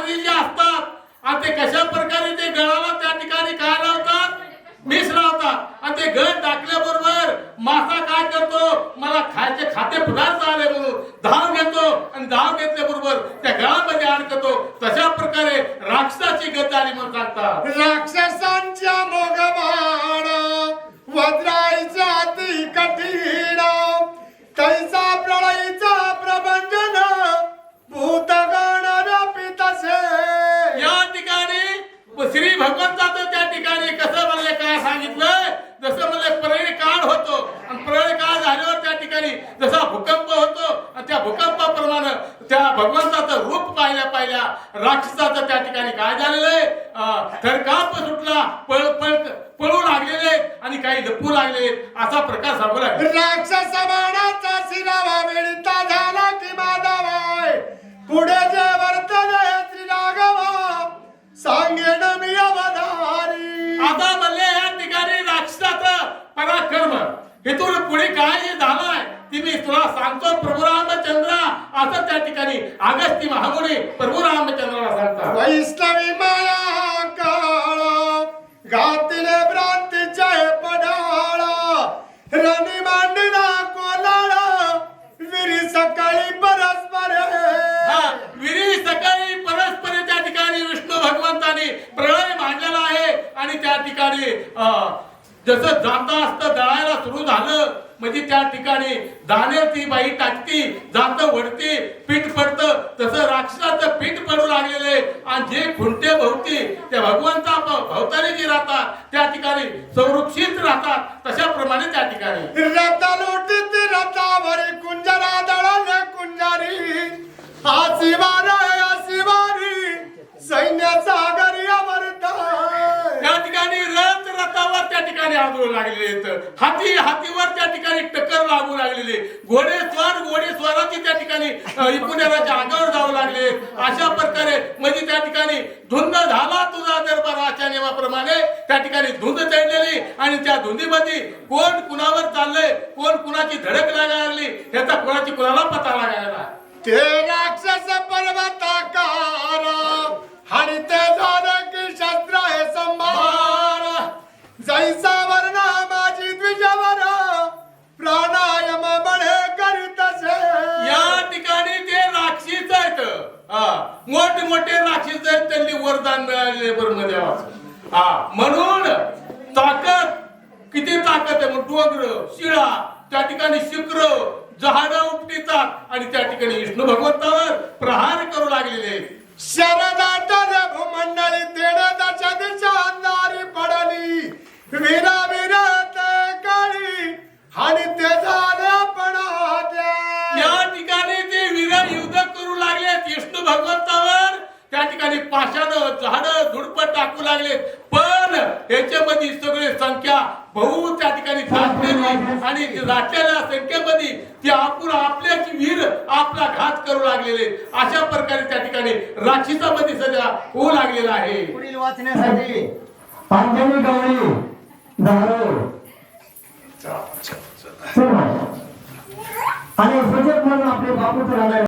पारधी जे असतात आणि ते कशा प्रकारे ते गळाला त्या ठिकाणी काय लावतात, मिस लावतात आणि ते गळ टाकल्याबरोबर मासा काय करतो, मला खायचे खाते पदार्थ आले म्हणून धाव घेतो आणि धाव घेतल्याबरोबर त्या गळामध्ये अडकतो. तशा प्रकारे राक्षसाची गत आली म्हणून सांगतात. राक्षसांच्या मोगबाण वज्रायचा अति कठीण तैसा प्रलयीचा प्रबंधन भूतगण व्यापितसे. या ठिकाणी श्री भगवंताचं त्या ठिकाणी कसं म्हणले काय सांगितलं, जसं म्हणले प्रलय काळ होतो आणि प्रलय काळ झाल्यावर त्या ठिकाणी जसा भूकंप होतो आणि त्या भूकंपाप्रमाणे त्या भगवंताचं रूप पाहिल्या राक्षसाचं त्या ठिकाणी काय झालेलं आहे, थरकाप सुटला, पळू लागलेले आणि काही लपू लागले असा प्रकार सांगू लागले. राक्षस बाणाचा शिरावा मिळता झाला की माधवाय पुढे जे वर्तन श्री राघवा सांगेन मी अवधारी. आता म्हणले या ठिकाणी राक्षसाचं पराक्रम इथून पुढे काय झालाय ती मी तुला सांगतो प्रभू रामचंद्र असं त्या ठिकाणी अगस्ती महामुनी प्रभू रामचंद्राला सांगतात. वैष्णवी माया काळ घातिले भ्रांतीचे पडाळ रणी मांडीला कोलाळ विरी सकाळी परस्पर. विरी सकाळी परस्पर त्या ठिकाणी विष्णू भगवंतानी प्रलय मांडलेला आहे आणि त्या ठिकाणी जसं जाता असतं दळायला सुरू झालं म्हणजे त्या ठिकाणी दाणे ती बाई टाकती, जात वडती, पीठ पडतं, तसं राक्षसाचं पीठ पडू लागलेले आणि जे खुंटे भोवती त्या भगवंता भोवताली जे राहतात त्या ठिकाणी संरक्षित राहतात. तशाप्रमाणे त्या ठिकाणी रथा लोटीत रथावरी कुंजरा दळले कुंजारी आशिवारी सैन्य सागरी अमरता. त्या ठिकाणी रथावर त्या ठिकाणी आदळू लागलेले, हातीवर त्या ठिकाणी टक्कर लागू लागलेले, घोडेस्वाराची त्या ठिकाणी पुण्याच्या अंगावर जाऊ लागले. अशा प्रकारे म्हणजे त्या ठिकाणी धुंद झाला तुझा दरबाराच्या नियमाप्रमाणे त्या ठिकाणी धुंद चढलेली आणि त्या धुंदीमध्ये कोण कुणावर चाललंय, कोण कुणाची धडक लागायला लागली ह्याचा कोणाची कुणाला पता लागायला. ते राक्षस पर्वताकार आणि ते झालं की शस्त्र हे संभार जैसा वर्णा माझी द्विजवर प्राणायाम बळे करीतसे. या ठिकाणी ते राक्षस आहेत, मोठे राक्षस आहेत, त्यांनी वरदान मिळालेले ब्रह्मदेवाचं. म्हणून ताकद किती ताकद आहे, डोंगर शिळा त्या ठिकाणी शिखर जहाडं उपटीतात आणि त्या ठिकाणी विष्णू भगवंतावर प्रहार करू लागलेले. शरदाटले भूमंडळी तेडदाच्या दिशा अंधारी पडली वीरा ते काळी आणि ते झाले पणात्या. या ठिकाणी ते वीर युद्ध करू लागले विष्णू भगवंतावर, त्या ठिकाणी पाशानं झाडं झुडपं टाकू लागले. पण याच्यामध्ये सगळे संख्या बहु त्या ठिकाणी दाटलेली आणि दाटलेल्या संख्येमध्ये ते आपल्याची वीर आपला घात करू लागलेले. अशा प्रकारे त्या ठिकाणी राक्षसामध्ये सध्या होऊ लागलेला आहे. पुढील वाचण्यासाठी पांढरी गवळी धारो आणि सुजत म्हणून आपले बापूच राहणार.